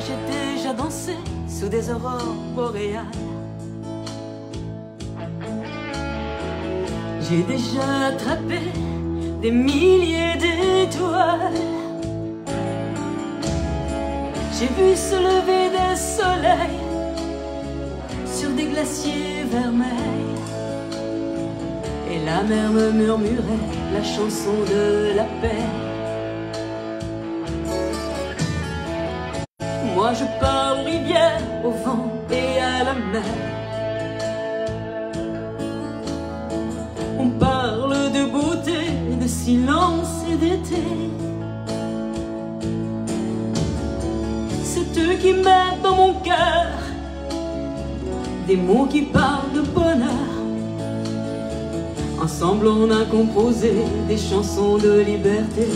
j'ai déjà dansé sous des aurores boréales. J'ai déjà attrapé des milliers d'étoiles. J'ai vu se lever des soleils sur des glaciers vermeils. Et la mer me murmurait la chanson de la paix. Moi je parle aux rivières, au vent et à la mer. On parle de beauté, de silence et d'été. C'est eux qui mettent dans mon cœur des mots qui parlent de bonheur. Ensemble on a composé des chansons de liberté.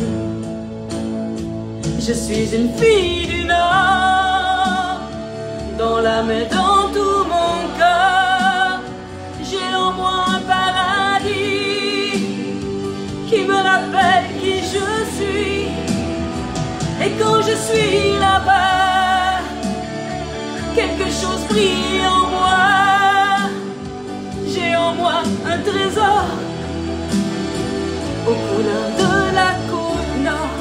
Je suis une fille du Nord, dans l'âme et dans tout mon cœur. J'ai en moi un paradis qui me rappelle qui je suis. Et quand je suis là-bas, quelque chose brille en moi. J'ai en moi un trésor aux couleurs de la côte nord.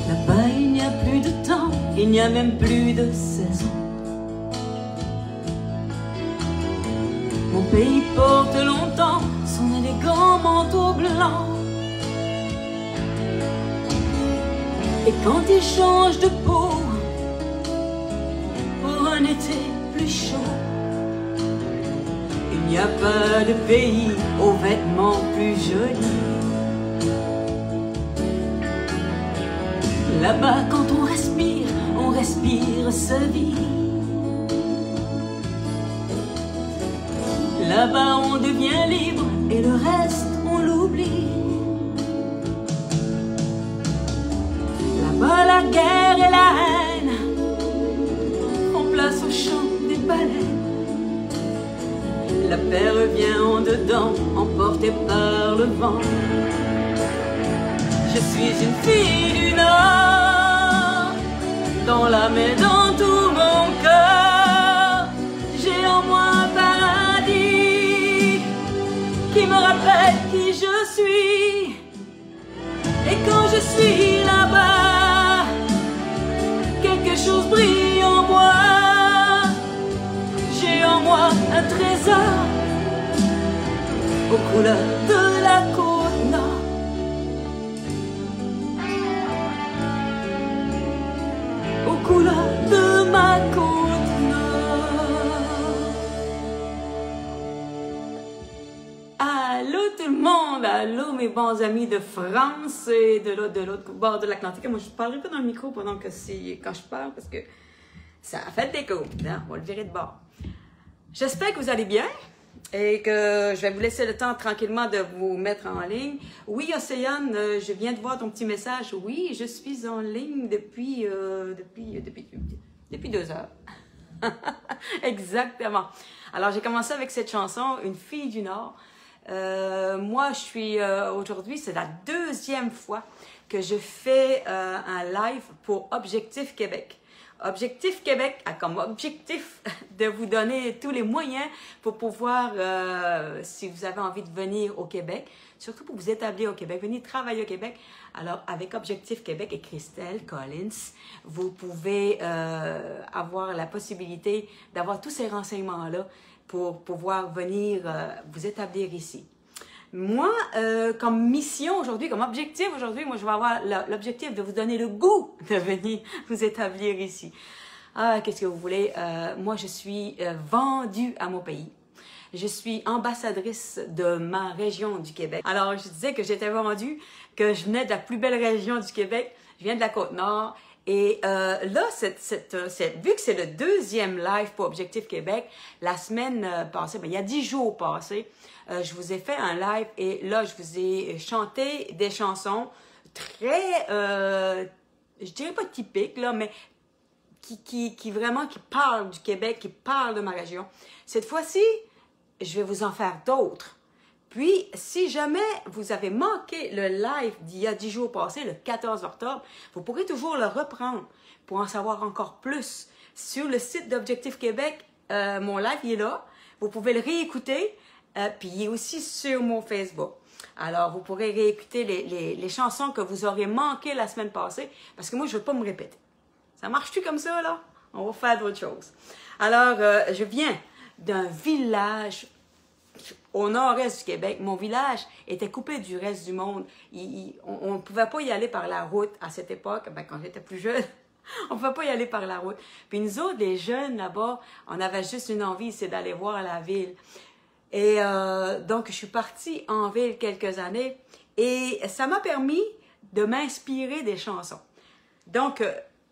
Là-bas, il n'y a plus de temps, il n'y a même plus de saison. Mon pays porte longtemps son élégant manteau blanc. Et quand il change de peau pour un été plus chaud, il n'y a pas de pays aux vêtements plus jolis. Là-bas, quand on respire sa vie. Là-bas, on devient libre et le reste, on l'oublie. Là-bas, la guerre et la haine font place au chant des baleines. La paix revient en dedans, emportée par le vent. Je suis une fille du Nord, dans l'âme et dans tout mon cœur. J'ai en moi un paradis qui me rappelle qui je suis. Et quand je suis là-bas, quelque chose brille en moi. J'ai en moi un trésor aux couleurs de la côte nord. Aux couleurs de ma côte nord. Allô tout le monde, allô mes bons amis de France et de l'autre bord de l'Atlantique. Moi je ne parlerai pas dans le micro pendant que quand je parle parce que ça a fait des coups, hein? On va le virer de bord. J'espère que vous allez bien et que je vais vous laisser le temps tranquillement de vous mettre en ligne. Oui, Océane, je viens de voir ton petit message. Oui, je suis en ligne depuis 2 heures. Exactement. Alors, j'ai commencé avec cette chanson, Une fille du Nord. Moi, je suis aujourd'hui, c'est la 2e fois que je fais un live pour Objectif Québec. Objectif Québec a comme objectif de vous donner tous les moyens pour pouvoir, si vous avez envie de venir au Québec, surtout pour vous établir au Québec, venir travailler au Québec. Alors, avec Objectif Québec et Christelle Collins, vous pouvez avoir la possibilité d'avoir tous ces renseignements-là pour pouvoir venir vous établir ici. Moi, comme mission aujourd'hui, comme objectif aujourd'hui, moi je vais avoir l'objectif de vous donner le goût de venir vous établir ici. Ah, qu'est-ce que vous voulez? Moi, je suis vendue à mon pays. Je suis ambassadrice de ma région du Québec. Alors, je disais que j'étais vendue, que je venais de la plus belle région du Québec. Je viens de la Côte-Nord. Et là, vu que c'est le 2e live pour Objectif Québec, la semaine passée, il y a 10 jours passés, je vous ai fait un live et là, je vous ai chanté des chansons très, je dirais pas typiques, là, mais qui parlent du Québec, qui parlent de ma région. Cette fois-ci, je vais vous en faire d'autres. Puis, si jamais vous avez manqué le live d'il y a 10 jours passés, le 14 octobre, vous pourrez toujours le reprendre pour en savoir encore plus. Sur le site d'Objectif Québec, mon live, il est là. Vous pouvez le réécouter, puis il est aussi sur mon Facebook. Alors, vous pourrez réécouter les chansons que vous aurez manquées la semaine passée, parce que moi, je ne veux pas me répéter. Ça marche-tu comme ça, là? On va faire d'autres choses. Alors, je viens d'un village au nord-est du Québec. Mon village était coupé du reste du monde. On ne pouvait pas y aller par la route à cette époque, quand j'étais plus jeune. On ne pouvait pas y aller par la route. Puis nous autres, les jeunes là-bas, on avait juste une envie, c'est d'aller voir la ville. Et donc, je suis partie en ville quelques années et ça m'a permis de m'inspirer des chansons. Donc,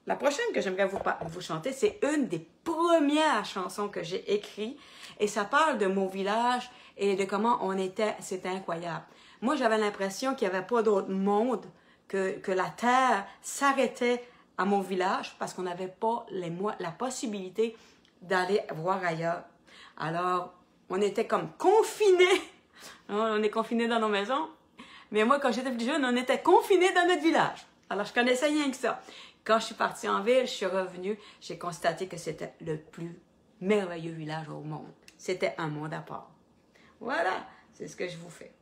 la prochaine que j'aimerais vous chanter, c'est une des premières chansons que j'ai écrites et ça parle de mon village et de comment on était. C'était incroyable. Moi, j'avais l'impression qu'il n'y avait pas d'autre monde, que la terre s'arrêtait à mon village parce qu'on n'avait pas la possibilité d'aller voir ailleurs. Alors, on était comme confinés. On est confinés dans nos maisons. Mais moi, quand j'étais plus jeune, on était confinés dans notre village. Alors, je connaissais rien que ça. Quand je suis partie en ville, je suis revenue, j'ai constaté que c'était le plus merveilleux village au monde. C'était un monde à part. Voilà, c'est ce que je vous fais.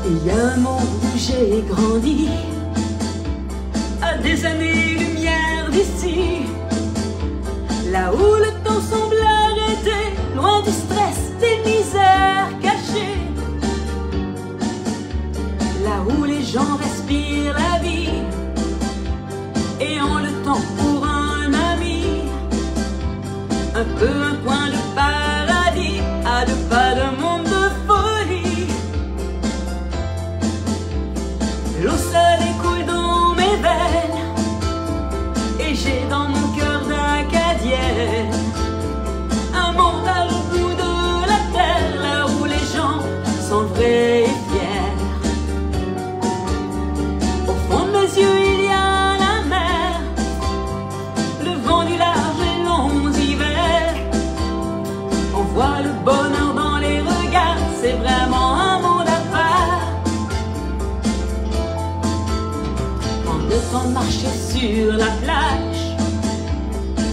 Il y a un monde où j'ai grandi, à des années-lumière d'ici, là où le temps semble arrêter, loin du stress, des misères cachées, là où les gens respirent la vie et ont le temps pour un ami, un peu un coin de paradis, à deux pas d'un monde de folie. L'eau salée coule dans mes veines et j'ai dans mon cœur d'acadienne un monde à l'autre bout de la terre, là où les gens sont vrais et fiers. Au fond de mes yeux il y a la mer, le vent du large et longs hivers. On voit le bonheur dans les regards, c'est vraiment un monde à part. Le temps de marcher sur la plage,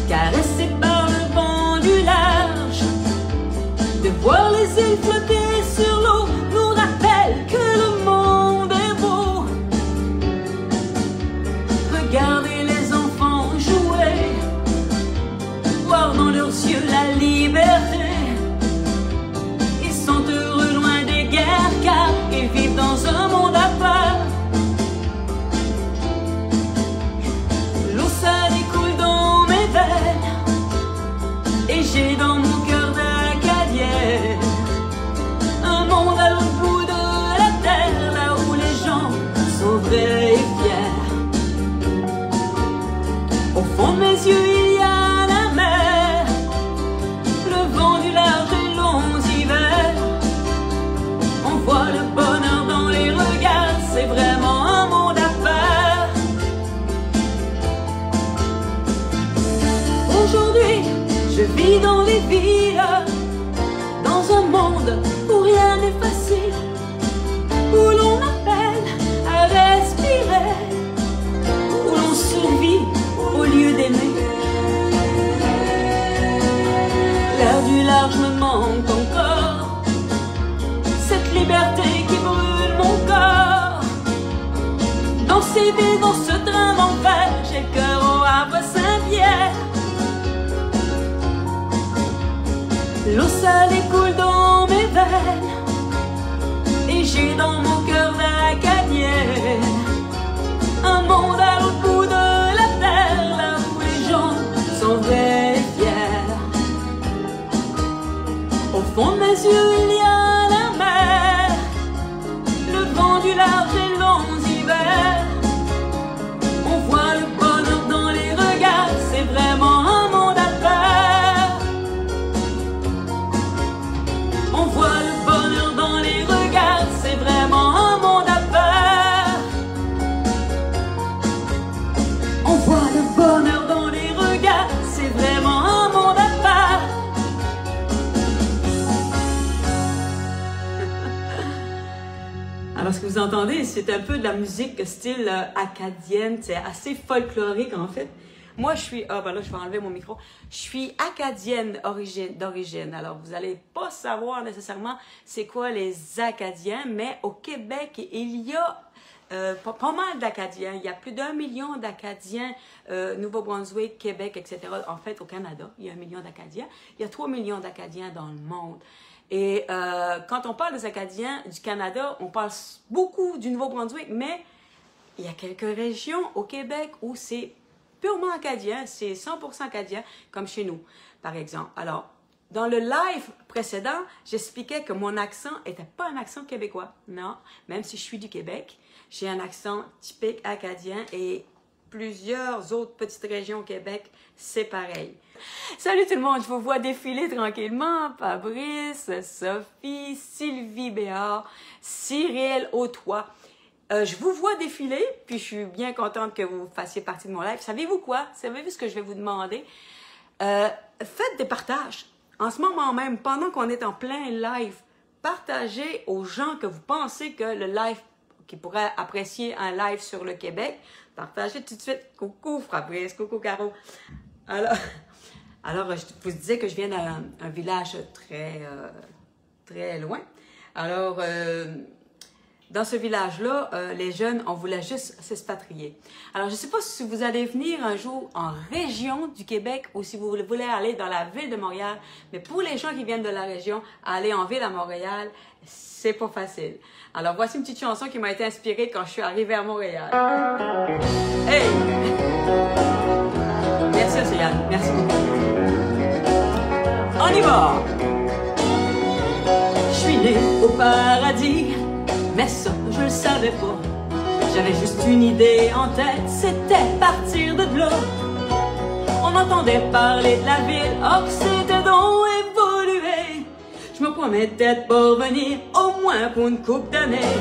caressé par le vent du large, de voir les îles flotter sur l'eau nous rappelle que le monde est beau. Regarder les enfants jouer, voir dans leurs yeux la liberté. Ils sont heureux loin des guerres car ils vivent dans un monde à part. Et j'ai dans mon cœur d'acadienne un monde à l'autre bout de la terre, là où les gens sont vrais et fiers. Au fond de mes yeux il y a la mer, le vent du large et longs hivers. On voit le bonheur dans les regards, c'est vraiment un monde à part. Aujourd'hui je vis dans les villes, dans un monde où rien n'est facile, où l'on appelle à respirer, où l'on survit au lieu d'aimer. L'air du large me manque encore, cette liberté qui brûle mon corps. Dans ces villes, dans ce train d'enfer, j'ai le cœur au Havre Saint-Pierre. L'eau salée coule dans mes veines et j'ai dans mon cœur d'acadienne un monde à l'autre bout de la terre, là où les gens sont vrais et fiers. Au fond de mes yeux il y a la mer, le vent du large et longs hivers. On voit le vous entendez, c'est un peu de la musique style acadienne, c'est assez folklorique en fait. Moi, je suis... Ah, ben là, je vais enlever mon micro. Je suis acadienne d'origine. Alors, vous n'allez pas savoir nécessairement c'est quoi les Acadiens, mais au Québec, il y a pas mal d'Acadiens. Il y a plus d'1 million d'Acadiens, Nouveau-Brunswick, Québec, etc. En fait, au Canada, il y a 1 million d'Acadiens. Il y a 3 millions d'Acadiens dans le monde. Et quand on parle des Acadiens du Canada, on parle beaucoup du Nouveau-Brunswick, mais il y a quelques régions au Québec où c'est purement acadien, c'est 100% acadien, comme chez nous, par exemple. Alors, dans le live précédent, j'expliquais que mon accent n'était pas un accent québécois. Non, même si je suis du Québec, j'ai un accent typique acadien et plusieurs autres petites régions au Québec, c'est pareil. Salut tout le monde, je vous vois défiler tranquillement. Fabrice, Sophie, Sylvie Béard, Cyril Autois. Je vous vois défiler, puis je suis bien contente que vous fassiez partie de mon live. Savez-vous quoi? Savez-vous ce que je vais vous demander? Faites des partages. En ce moment même, pendant qu'on est en plein live, partagez aux gens que vous pensez que le live, qui pourraient apprécier un live sur le Québec, partagez tout de suite. Coucou Fabrice, coucou Caro. Alors je vous disais que je viens d'un village très loin. Alors... dans ce village-là, les jeunes, on voulait juste s'expatrier. Alors, je ne sais pas si vous allez venir un jour en région du Québec ou si vous voulez aller dans la ville de Montréal. Mais pour les gens qui viennent de la région, aller en ville à Montréal, c'est pas facile. Alors, voici une petite chanson qui m'a été inspirée quand je suis arrivée à Montréal. Hey! Merci, Océane. Merci beaucoup. On y va! Je suis née au paradis. Mais ça, je le savais pas. J'avais juste une idée en tête, c'était partir de là. On entendait parler de la ville, oh que c'était donc évolué. Je me promettais de pas revenir, au moins pour une couple d'années.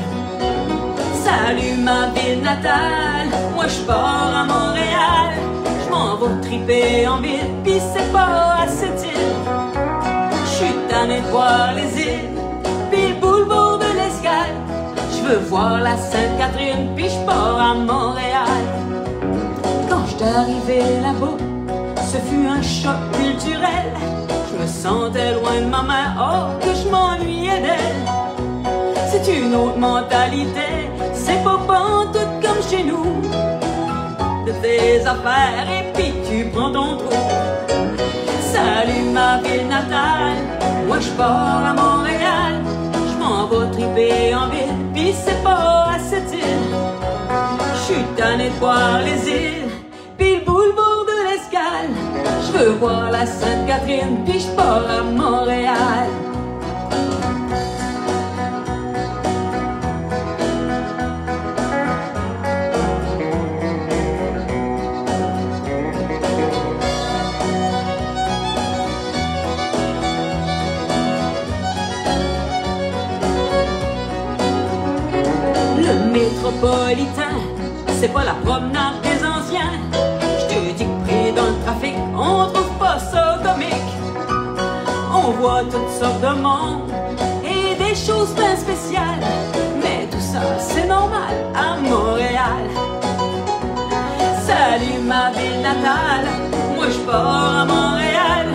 Salut ma ville natale, moi je pars à Montréal. Je m'en vais triper en ville, pis c'est pas à cette île. Je suis tanné de voir les îles, pis le boulevard de l'Escale. Je veux voir la Sainte-Catherine, puis je pars à Montréal. Quand j'étais arrivé là-bas, ce fut un choc culturel. Je me sentais loin de ma mère, oh que je m'ennuyais d'elle. C'est une autre mentalité, c'est pas pantoute comme chez nous. De tes affaires et puis tu prends ton trou. Salut ma ville natale, moi je pars à Montréal. On va triper en ville, pis c'est pas à cette île. J'suis tanné de voir les îles, pis le boulevard de l'Escale. J'veux voir la Sainte-Catherine, pis j'pars à Montréal. Métropolitain, c'est pas la promenade des anciens. Je te dis que pris dans le trafic, on trouve pas ça comique. On voit toutes sortes de monde et des choses bien spéciales. Mais tout ça, c'est normal à Montréal. Salut ma ville natale, moi je pars à Montréal.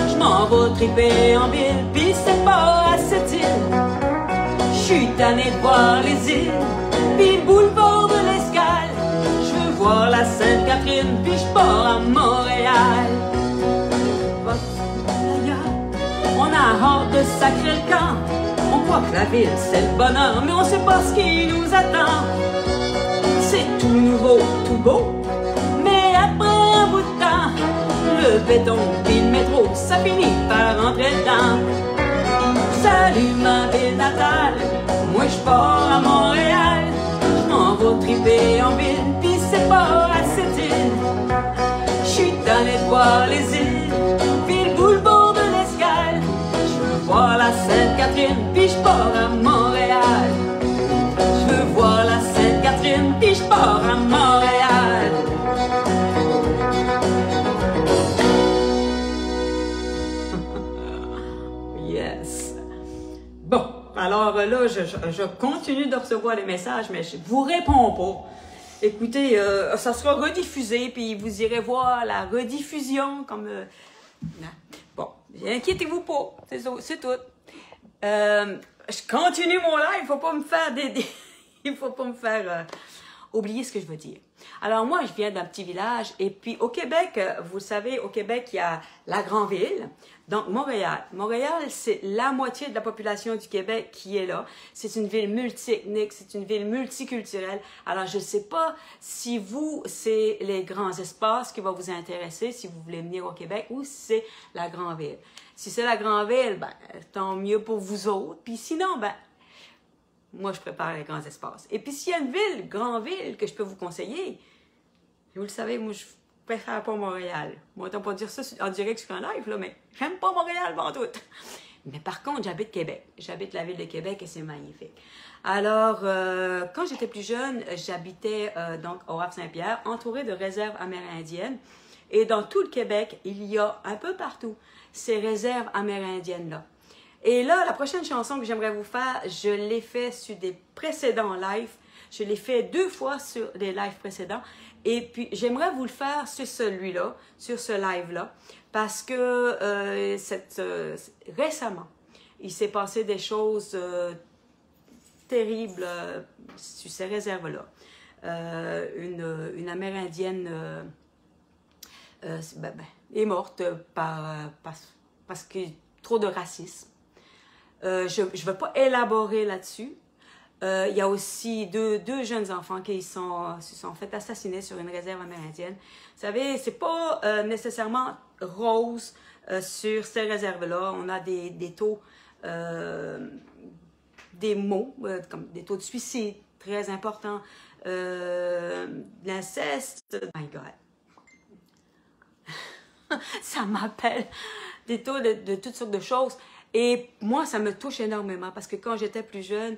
Je m'en vais triper en ville, pis c'est pas à cette île. Je suis tanné de voir les îles, puis le boulevard de l'Escale. Je veux voir la Sainte-Catherine, puis je pars à Montréal. On a hâte de sacrer le camp. On croit que la ville c'est le bonheur, mais on sait pas ce qui nous attend. C'est tout nouveau, tout beau, mais après un bout de temps, le béton puis le métro, ça finit par rentrer dedans. Salut ma ville natale, moi je pars à Montréal. Je m'en vais triper en ville, pis c'est pas à cette île. Je suis tanné de voir les îles, pis le boulevard de l'Escale. Je veux voir la Sainte-Catherine, pis je pars à Montréal. Je veux voir la Sainte-Catherine, pis je pars à Montréal. Yes. Bon, alors là, je continue de recevoir des messages, mais je vous réponds pas. Écoutez, ça sera rediffusé, puis vous irez voir la rediffusion comme... bon, inquiétez-vous pas, c'est tout. Je continue mon live, il faut pas me faire il faut pas me faire oublier ce que je veux dire. Alors moi, je viens d'un petit village, et puis au Québec, vous savez, au Québec, il y a la grande ville, donc Montréal. Montréal, c'est la moitié de la population du Québec qui est là. C'est une ville multi-ethnique, c'est une ville multiculturelle. Alors je ne sais pas si vous, c'est les grands espaces qui vont vous intéresser, si vous voulez venir au Québec, ou si c'est la grande ville. Si c'est la grande ville, ben, tant mieux pour vous autres. Puis sinon, ben, moi, je prépare les grands espaces. Et puis, s'il y a une ville, grande ville, que je peux vous conseiller, vous le savez, moi, je préfère pas Montréal. Moi, on peut pas dire ça en direct sur un live, là, mais j'aime pas Montréal, avant tout. Mais par contre, j'habite Québec. J'habite la ville de Québec et c'est magnifique. Alors, quand j'étais plus jeune, j'habitais donc au Havre-Saint-Pierre, entourée de réserves amérindiennes. Et dans tout le Québec, il y a un peu partout ces réserves amérindiennes-là. Et là, la prochaine chanson que j'aimerais vous faire, je l'ai fait sur des précédents lives. Je l'ai fait 2 fois sur des lives précédents. Et puis, j'aimerais vous le faire sur celui-là, sur ce live-là, parce que récemment, il s'est passé des choses terribles sur ces réserves-là. Une Amérindienne est morte parce que trop de racisme. Je ne vais pas élaborer là-dessus. Il y a aussi deux jeunes enfants qui se sont fait assassiner sur une réserve amérindienne. Vous savez, c'est pas nécessairement rose sur ces réserves-là. On a des taux, des maux, comme des taux de suicide très importants, l'inceste. Oh my God! Ça m'appelle des taux de toutes sortes de choses. Et moi, ça me touche énormément parce que quand j'étais plus jeune,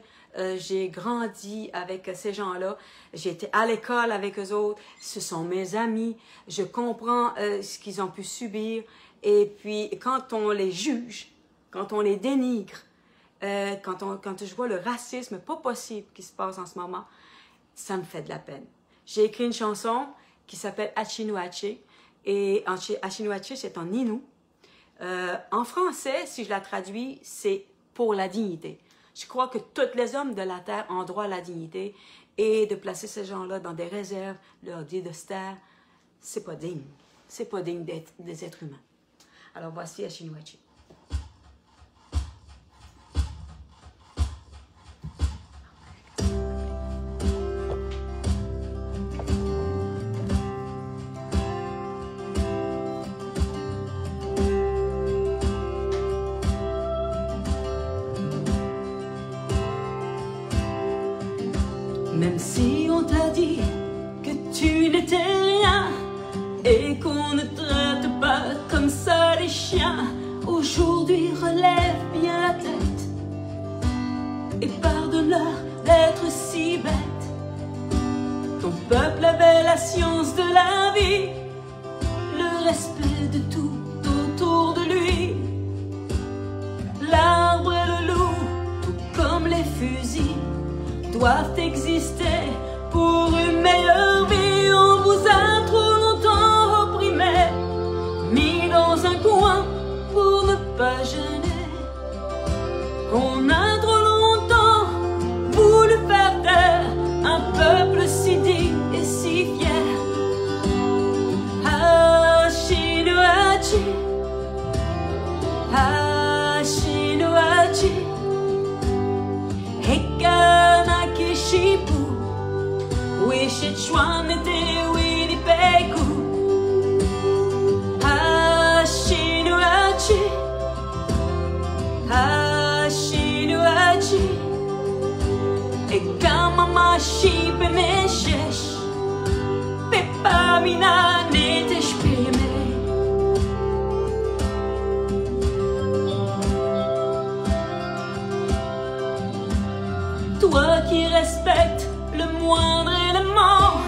j'ai grandi avec ces gens-là. J'ai été à l'école avec eux autres. Ce sont mes amis. Je comprends ce qu'ils ont pu subir. Et puis, quand on les juge, quand on les dénigre, quand je vois le racisme pas possible qui se passe en ce moment, ça me fait de la peine. J'ai écrit une chanson qui s'appelle Achinuache. Et Achinuache, c'est en Innu. En français, si je la traduis, c'est pour la dignité. Je crois que tous les hommes de la terre ont droit à la dignité et de placer ces gens-là dans des réserves, leur dire de se taire, c'est pas digne. C'est pas digne d'être des êtres humains. Alors voici Achinuache. Même si on t'a dit que tu n'étais rien et qu'on ne traite pas comme ça les chiens, aujourd'hui relève bien la tête et pardonne-leur d'être si bête. Ton peuple avait la science de la vie, le respect de tout autour de lui. L'arbre et le loup, tout comme les fusils, doivent exister pour une meilleure vie. On vous a trop longtemps opprimé, mis dans un coin pour ne pas gêner. On a trop longtemps voulu faire taire un peuple si digne et si fier. Achinuache, Achinuache, Hekana Kishipu, Wishichwanete Winnipegu. Achinuache, Achinuache, Ekamamashi Pemeshesh, Pepamina Neteshpeme. Toi qui respectes le moindre élément,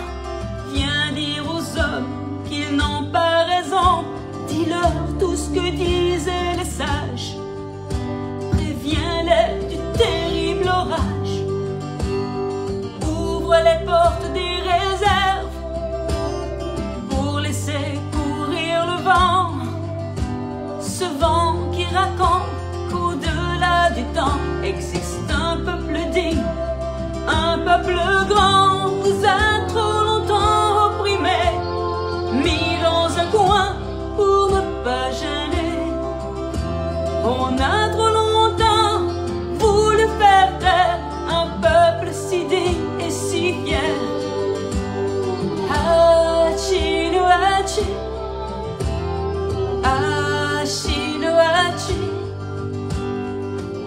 viens dire aux hommes qu'ils n'ont pas raison. Dis-leur tout ce que disaient les sages, préviens-les du terrible coin pour ne pas gêner. On a trop longtemps voulu faire taire un peuple si digne et si fier. Hachi no hachi, hachi no hachi,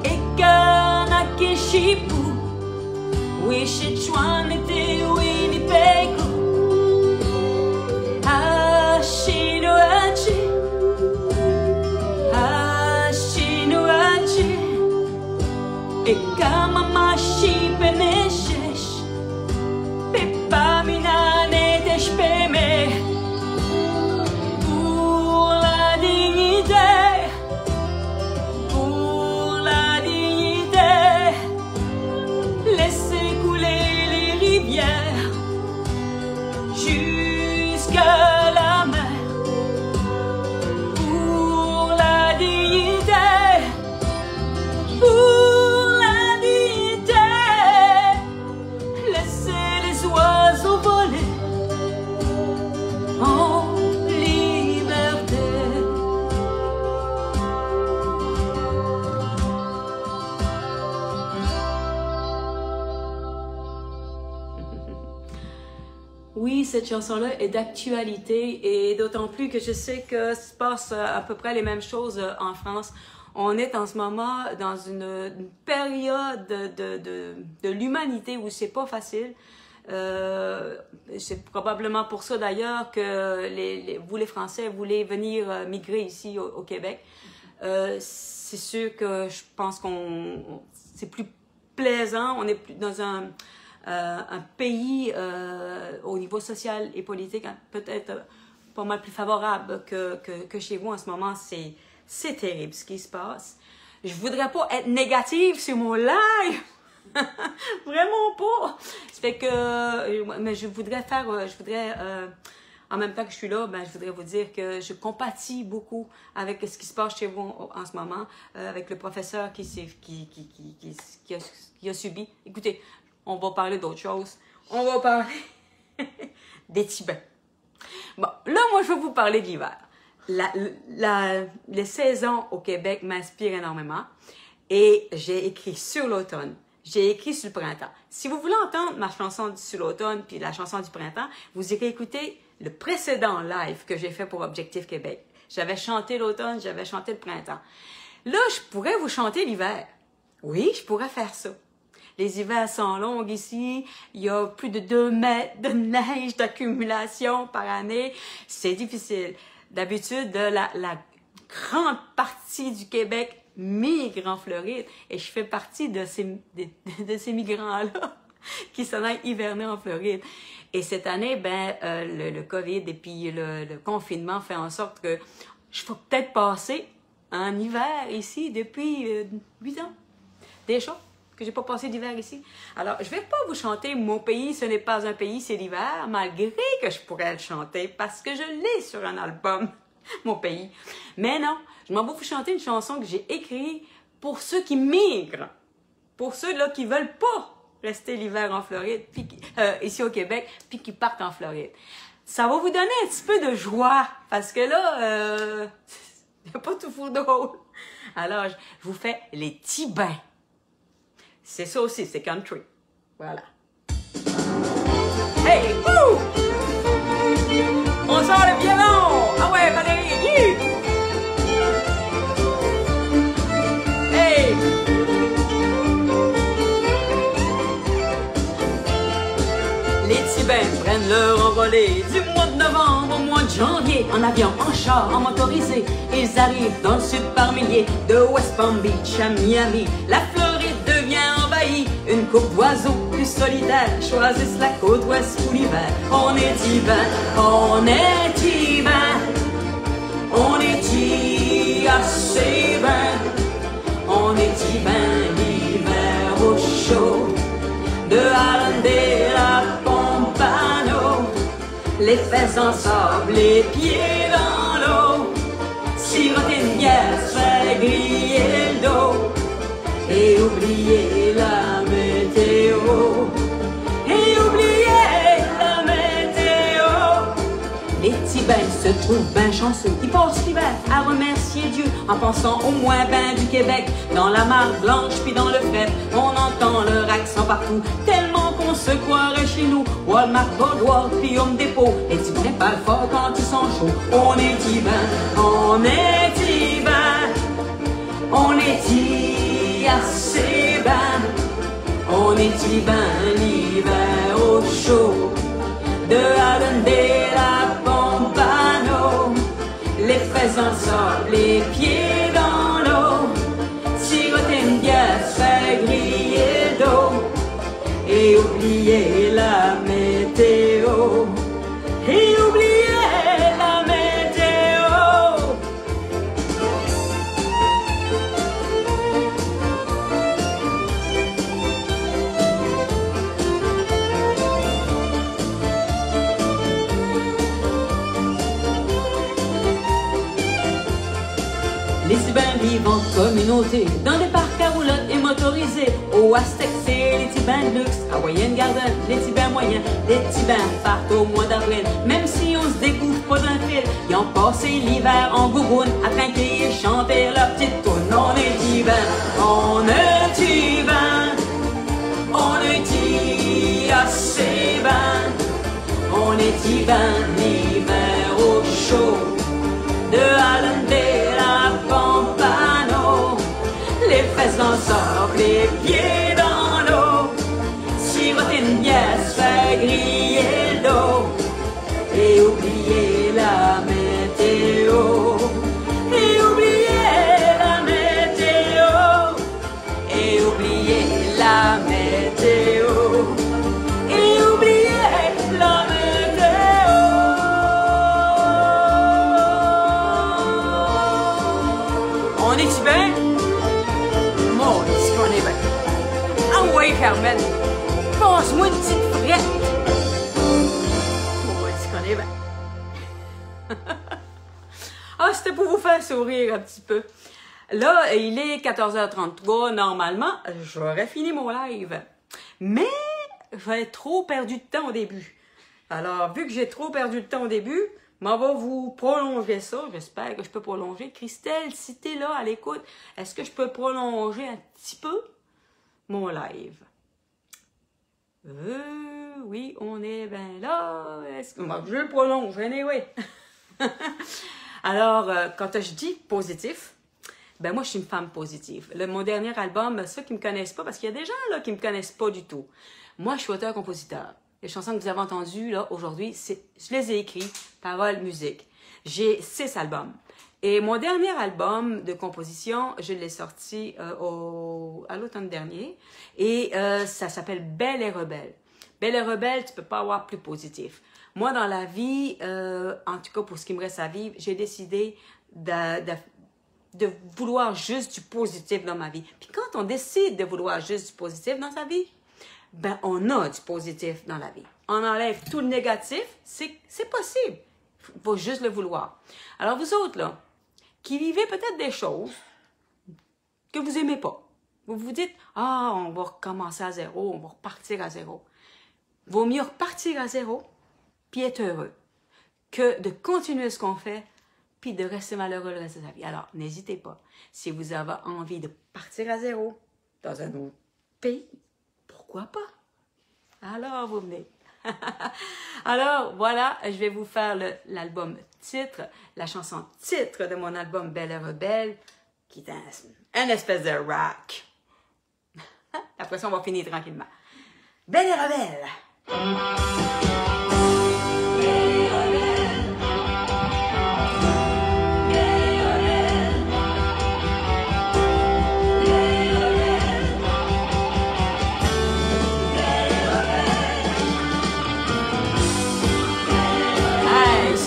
ekana kishipu, wishichwan ete Winnipeg. Hachi no hachi, hachi no hachi, ekama mashi peneshesh, pepa minane deshpeme. Pour la dignité, pour la dignité, laissez couler les rivières jusqu'à la mer. Pour la dignité, pour la dignité, laissez les oiseaux voler en liberté. Oui, cette chanson-là est d'actualité et d'autant plus que je sais que se passe à peu près les mêmes choses en France. On est en ce moment dans une période de l'humanité où c'est pas facile. C'est probablement pour ça d'ailleurs que vous les Français voulez venir migrer ici au Québec. C'est sûr que je pense c'est plus plaisant, on est plus dans un pays au niveau social et politique peut-être pas mal plus favorable que chez vous en ce moment. C'est terrible ce qui se passe. Je voudrais pas être négative sur mon live. Vraiment pas. Ça fait que mais je voudrais en même temps que je suis là, je voudrais vous dire que je compatis beaucoup avec ce qui se passe chez vous en ce moment, avec le professeur qui a subi. Écoutez, on va parler d'autre chose. On va parler des Tibets. Bon, là, moi, je vais vous parler de l'hiver. Les saisons au Québec m'inspirent énormément et j'ai écrit sur l'automne. J'ai écrit sur le printemps. Si vous voulez entendre ma chanson sur l'automne puis la chanson du printemps, vous irez écouter le précédent live que j'ai fait pour Objectif Québec. J'avais chanté l'automne, j'avais chanté le printemps. Là, je pourrais vous chanter l'hiver. Oui, je pourrais faire ça. Les hivers sont longs ici. Il y a plus de 2 mètres de neige d'accumulation par année. C'est difficile. D'habitude, la grande partie du Québec migre en Floride et je fais partie de ces migrants-là qui s'en aillent hiverner en Floride. Et cette année, le COVID et puis le confinement fait en sorte que je vais peut-être passer un hiver ici depuis 8 ans. Déjà que j'ai pas passé d'hiver ici. Alors, je vais pas vous chanter « Mon pays, ce n'est pas un pays, c'est l'hiver », malgré que je pourrais le chanter parce que je l'ai sur un album, mon pays. Mais non, je m'en vais vous chanter une chanson que j'ai écrite pour ceux qui migrent, pour ceux-là qui veulent pas rester l'hiver en Floride, puis ici au Québec, puis qui partent en Floride. Ça va vous donner un petit peu de joie, parce que là, il n'y a pas tout fou drôle. Alors, je vous fais les Tibets. C'est ça aussi, c'est country. Voilà. Hey, wouh! On sort le violon! Ah ouais, Valérie! Yeah! Hey! Les Tibets prennent leur envolée du mois de novembre au mois de janvier. En avion, en char, en motorisé, ils arrivent dans le sud par milliers. De West Palm Beach à Miami, la Floride devient envahie. Une coupe d'oiseaux plus solitaires choisissent la côte ouest pour l'hiver. On est Tibet, on est Tibet, on est assez bien. On est Tibet l'hiver au chaud, de Allendale à Pompano, les fesses en sable, les pieds dans l'eau, siroter une bière, se faire griller le dos, et oublier la météo, et oublier la météo. Les Tibets se trouve ben chanceux. Il passe l'hiver à remercier Dieu en pensant au moins ben du Québec. Dans la mare blanche puis dans le fret, on entend leur accent partout. Tellement qu'on se croirait chez nous. Walmart, Boardwalk puis Home Depot. Et tu viens pas fort quand ils sont chauds. On est divin, on est divin. On est assez ben. On est divin l'hiver au chaud. De Allendale à Pompano, les fesses en sable, les pieds dans l'eau, siroter une bière, se faire griller d'eau, et oublier la météo, et oublier la météo. Les Tibins vivent en communauté, dans des parcs à roulottes et motorisés. Au Aztec, c'est les Tibins de luxe, Hawaiian Garden, les Tibins moyens, les Tibins partent au mois d'avril. Même si on se découvre pas d'un fil, ils ont passé l'hiver en gougoune, à trinquer et chanter leur petite toune. On est Tibins, on est Tibins, on est assez ben. On est Tibins, l'hiver au chaud. De Allendale à Pompano, les fesses dans le sable, les pieds dans l'eau, siroter une bière, se faire griller d'eau, et oublier la météo, et oublier la météo, et oublier la météo, et oublier la météo. On est bien? Mon Dieu, qu'on est bien. Ah ouais, Carmen, passe-moi une petite frette. Mon Dieu, qu'on est bien. Ah, c'était pour vous faire sourire un petit peu. Là, il est 14h33. Normalement, j'aurais fini mon live. Mais j'ai trop perdu de temps au début. Alors, vu que j'ai trop perdu de temps au début, m'en va vous prolonger ça. J'espère que je peux prolonger. Christelle, si t'es là à l'écoute, est-ce que je peux prolonger un petit peu mon live? Oui, on est bien là. Est-ce que moi, je le prolonge, anyway. Alors, quand je dis positif, ben moi, je suis une femme positive. Mon dernier album, ceux qui me connaissent pas, parce qu'il y a des gens là qui me connaissent pas du tout. Moi, je suis auteur-compositeur. Les chansons que vous avez entendues là aujourd'hui, je les ai écrites, paroles, musique. J'ai 6 albums. Et mon dernier album de composition, je l'ai sorti à l'automne dernier. Et ça s'appelle Belle et Rebelle. Belle et Rebelle, tu peux pas avoir plus positif. Moi, dans la vie, en tout cas pour ce qui me reste à vivre, j'ai décidé de vouloir juste du positif dans ma vie. Puis quand on décide de vouloir juste du positif dans sa vie, ben on a du positif dans la vie. On enlève tout le négatif, c'est possible. Il faut juste le vouloir. Alors vous autres, là, qui vivez peut-être des choses que vous aimez pas. Vous vous dites, ah, on va recommencer à zéro, on va repartir à zéro. Vaut mieux repartir à zéro, puis être heureux, que de continuer ce qu'on fait, puis de rester malheureux le reste de sa vie. Alors, n'hésitez pas. Si vous avez envie de partir à zéro dans un autre pays, pourquoi pas? Alors, vous venez. Alors, voilà, je vais vous faire l'album titre, la chanson titre de mon album Belle et Rebelle, qui est un espèce de rock. Après ça, on va finir tranquillement. Belle et Rebelle!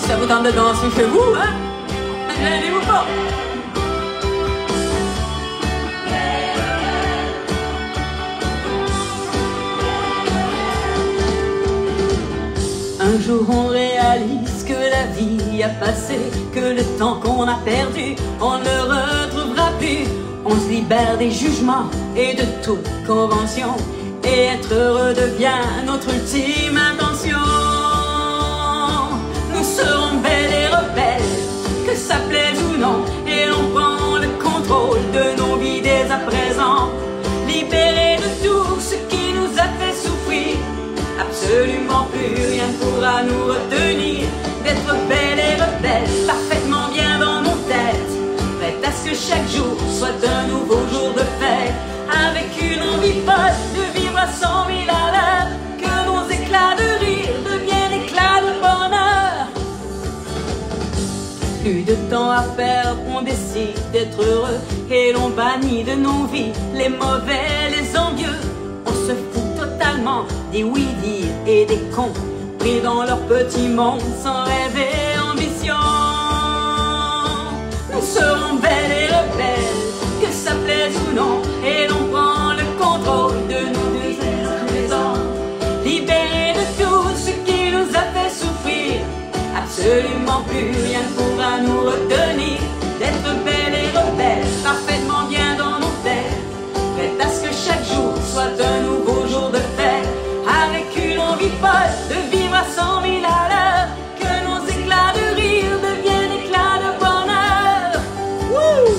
Ça vous tente de danser chez vous, hein? Gênez-vous pas! Un jour on réalise que la vie a passé, que le temps qu'on a perdu, on ne le retrouvera plus. On se libère des jugements et de toute convention, et être heureux devient notre ultime intention. Nous serons belles et rebelles. plus de temps à perdre, on décide d'être heureux et l'on bannit de nos vies les mauvais, les envieux. On se fout totalement des oui-dire et des cons, pris dans leur petit monde sans rêve et ambition. Nous serons belles et rebelles, que ça plaise ou non, et l'on prend le contrôle de nos deux présents. Libérés de tout ce qui nous a fait souffrir, absolument plus rien ne pourra nous retenir. D'être belles et rebelles, parfaitement bien dans nos têtes, prêtes à ce que chaque jour soit un nouveau jour de fête, avec une envie folle de vivre à 100 000 à l'heure, que nos éclats de rire deviennent éclats de bonheur. Wouh!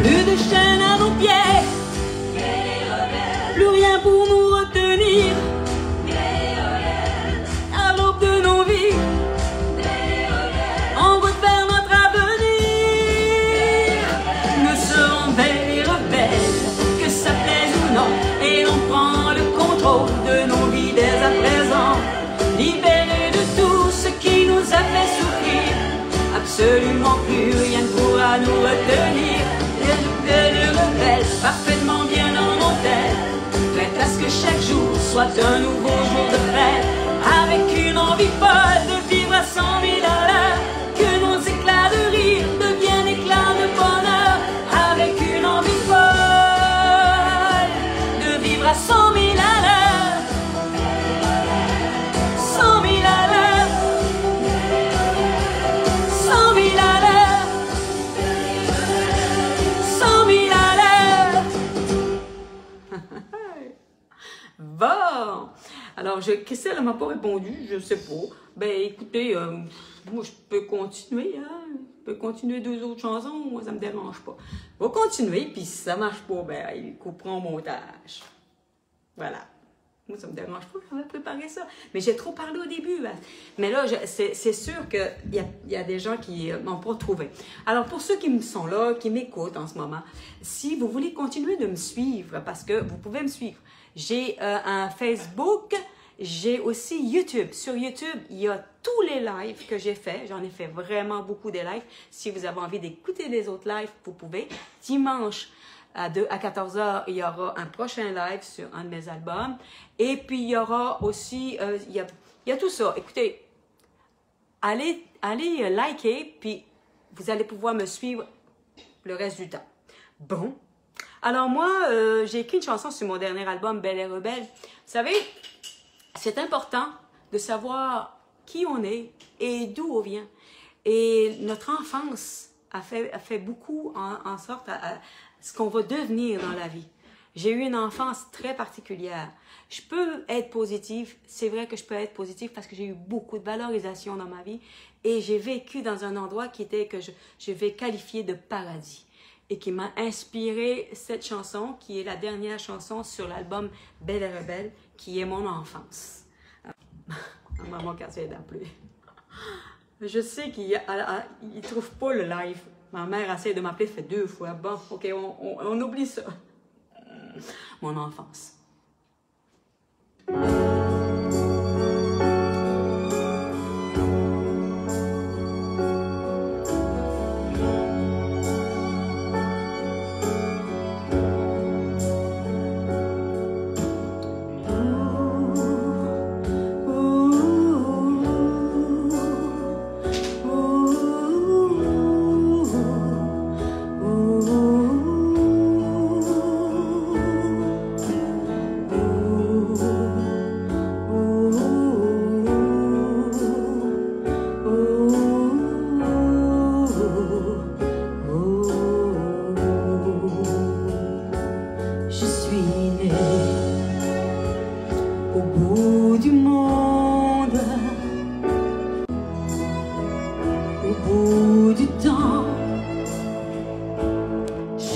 Plus de chaînes à nos pieds, plus rien pour nous retenir. À l'aube de nos vies, en route vers notre avenir. Nous serons belles et rebelles, que ça plaise ou non, et l'on prend le contrôle de nos vies dès à présent. Libérés de tout ce qui nous a fait souffrir, absolument plus rien ne pourra nous retenir. Belles rebelles, parfaitement bien dans nos têtes, prêtes à ce que chaque jour soit un nouveau jour de fête, avec une envie folle de vivre à 100 000 à l'heure, que nos éclats de rire deviennent éclats de bonheur, avec une envie folle de vivre à 100 000 à l'heure, 100 000 à l'heure, 100 000 à l'heure, 100 000 à l'heure. Bon, alors Christelle m'a pas répondu, je sais pas. Ben écoutez, moi je peux continuer, hein. Je peux continuer 2 autres chansons, moi ça me dérange pas. Je vais continuer, puis si ça marche pas, ben ils couperont au montage. Voilà. Moi, ça me dérange pas, j'avais préparé ça. Mais j'ai trop parlé au début. Hein. Mais là, c'est sûr qu'il y a des gens qui m'ont pas trouvé. Alors, pour ceux qui sont là, qui m'écoutent en ce moment, si vous voulez continuer de me suivre, parce que vous pouvez me suivre, j'ai un Facebook, j'ai aussi YouTube. Sur YouTube, il y a tous les lives que j'ai fait. J'en ai fait vraiment beaucoup des lives. Si vous avez envie d'écouter les autres lives, vous pouvez. Dimanche, à 14h, il y aura un prochain live sur un de mes albums. Et puis, il y aura aussi, il y a tout ça. Écoutez, allez liker, puis vous allez pouvoir me suivre le reste du temps. Bon. Alors moi, j'ai écrit une chanson sur mon dernier album, Belle et Rebelle. Vous savez, c'est important de savoir qui on est et d'où on vient. Et notre enfance a fait beaucoup en sorte à ce qu'on va devenir dans la vie. J'ai eu une enfance très particulière. Je peux être positive, c'est vrai que je peux être positive parce que j'ai eu beaucoup de valorisation dans ma vie et j'ai vécu dans un endroit qui était que je vais qualifier de paradis et qui m'a inspiré cette chanson qui est la dernière chanson sur l'album Belle et Rebelle qui est mon enfance. Maman qui essaie d'appeler. Je sais qu'il ne trouve pas le live. Ma mère essaie de m'appeler, fait 2 fois. Bon, ok, on oublie ça. Mon enfance.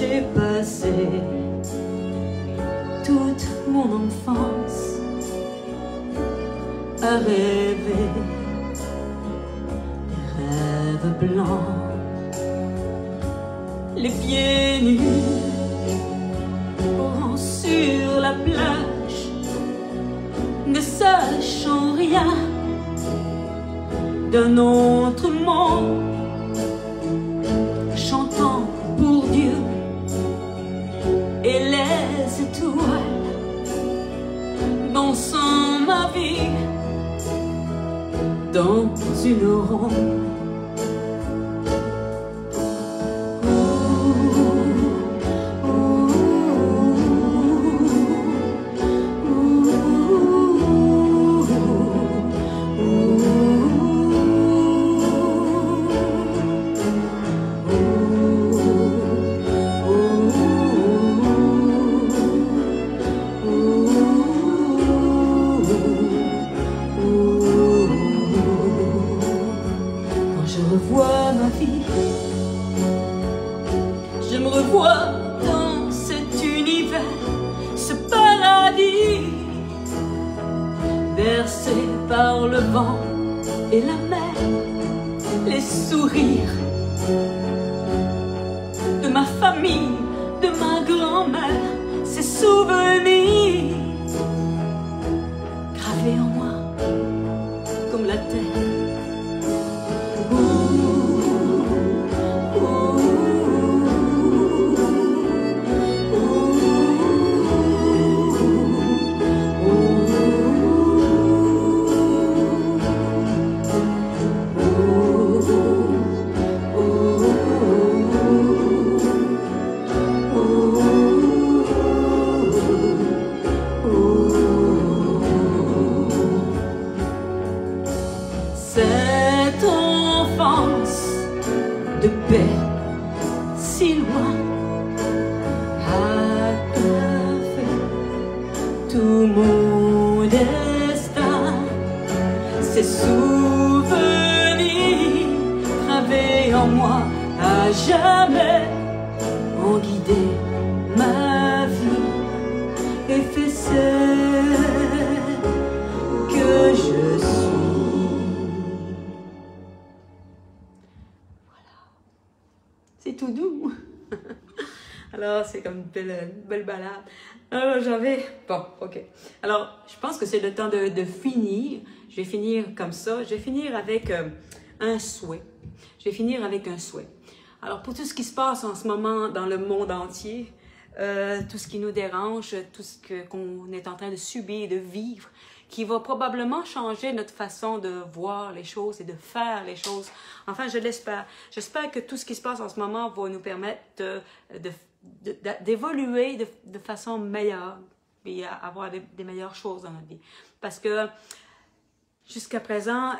j'ai passé toute mon enfance à rêver des rêves blancs, les pieds nus courant sur la plage, ne sachant rien d'un autre monde, chantant pour Dieu et les étoiles, dansant ma vie dans une ronde. Je me revois dans cet univers, ce paradis, bercé par le vent et la mer, les sourires de ma famille, de ma grand-mère, ces souvenirs gravés en moi comme la terre. Cette enfance de paix si loin a gravé tout mon destin. Ces souvenirs gravés en moi à jamais ont guidé ma vie et fait celle que je suis. C'est tout doux. Alors, c'est comme une belle balade. Alors, j'avais... Bon, ok. Alors, je pense que c'est le temps de finir. Je vais finir comme ça. Je vais finir avec un souhait. Je vais finir avec un souhait. Alors, pour tout ce qui se passe en ce moment dans le monde entier, tout ce qui nous dérange, tout ce qu'on est en train de subir, de vivre, qui va probablement changer notre façon de voir les choses et de faire les choses. Enfin, je l'espère. J'espère que tout ce qui se passe en ce moment va nous permettre d'évoluer de façon meilleure et avoir des meilleures choses dans notre vie. Parce que jusqu'à présent,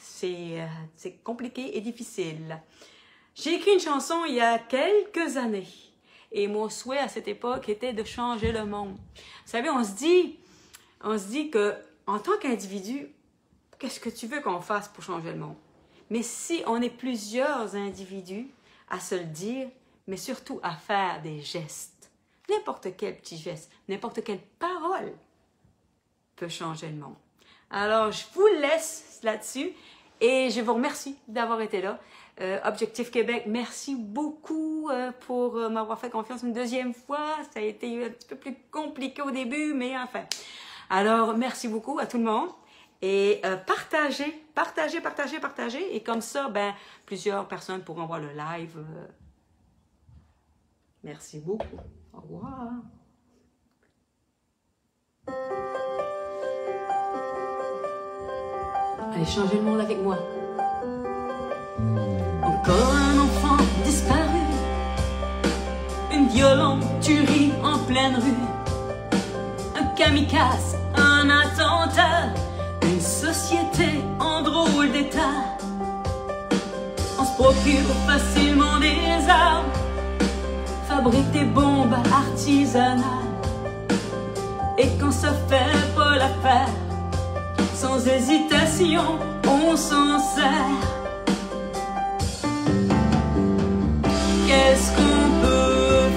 c'est compliqué et difficile. J'ai écrit une chanson il y a quelques années et mon souhait à cette époque était de changer le monde. Vous savez, on se dit que en tant qu'individu, qu'est-ce que tu veux qu'on fasse pour changer le monde? Mais si on est plusieurs individus à se le dire, mais surtout à faire des gestes, n'importe quel petit geste, n'importe quelle parole peut changer le monde. Alors, je vous laisse là-dessus et je vous remercie d'avoir été là. Objectif Québec, merci beaucoup pour m'avoir fait confiance une deuxième fois. Ça a été un petit peu plus compliqué au début, mais enfin. Alors, merci beaucoup à tout le monde. Et partagez. Et comme ça, ben, plusieurs personnes pourront voir le live. Merci beaucoup. Au revoir. Allez, changez le monde avec moi. Encore un enfant disparu, une violente tuerie en pleine rue, un kamikaze, un attentat, une société en drôle d'état. On se procure facilement des armes, fabrique des bombes artisanales, et quand ça fait pas l'affaire, sans hésitation, on s'en sert. Qu'est-ce qu'on peut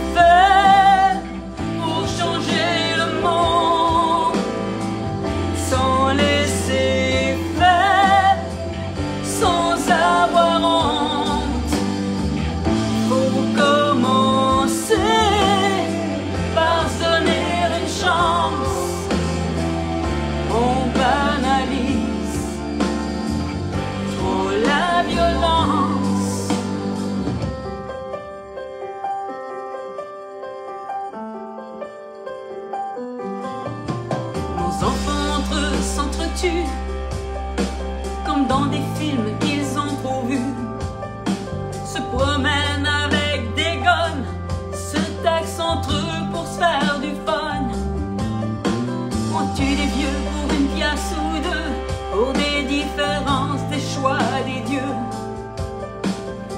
Nos enfants entre eux s'entretuent, comme dans des films qu'ils ont trop vus. Se promènent avec des gommes, se taxent entre eux pour se faire du fun. On tue des vieux pour une pièce ou deux, pour des différences, des choix des dieux.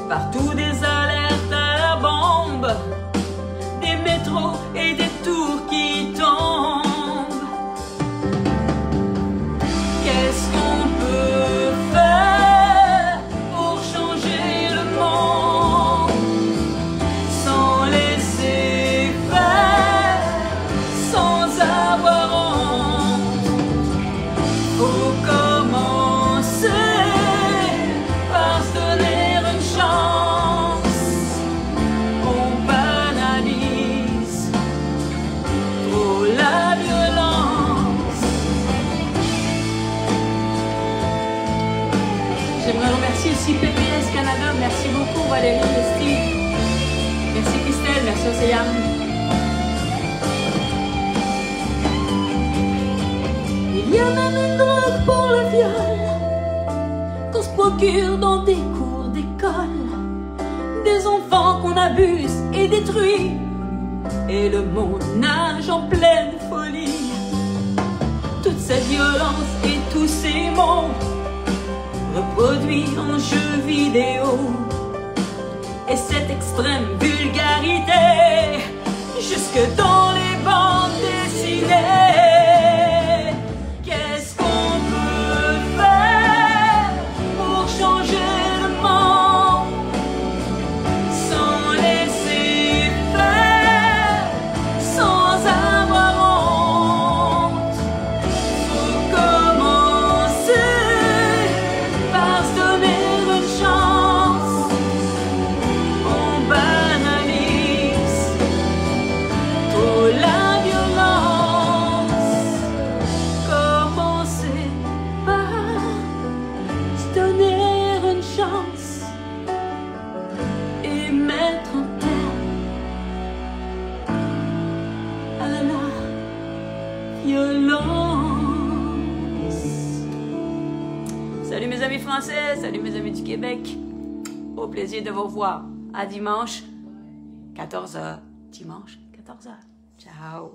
Partout des alertes à la bombe, des métros et des tours qui tombent. Qu'est-ce qu'on peut faire pour changer le monde sans laisser faire, sans avoir honte? Faut commencer par se donner une chance. On banalise trop la violence. J'aimerais remercier aussi PPS Canada. Merci beaucoup Valérie et Steve. Merci Christelle, merci Océane. Il y a même une drogue pour le viol qu'on se procure dans des cours d'école. Des enfants qu'on abuse et détruit, et le monde nage en pleine folie. Toute cette violence et tous ces mots reproduits en jeux vidéo, et cette extrême vulgarité jusque dans les bandes dessinées. Qu'est-ce qu'on peut faire pour changer le monde sans laisser faire, sans avoir honte? Faut commencer par se donner une chance. On banalise trop la violence. Commencer par se donner une chance et mettre un terme à la violence. Salut mes amis français, salut mes amis du Québec. Au plaisir de vous revoir. À dimanche, 14h. Dimanche, 14h. Ciao.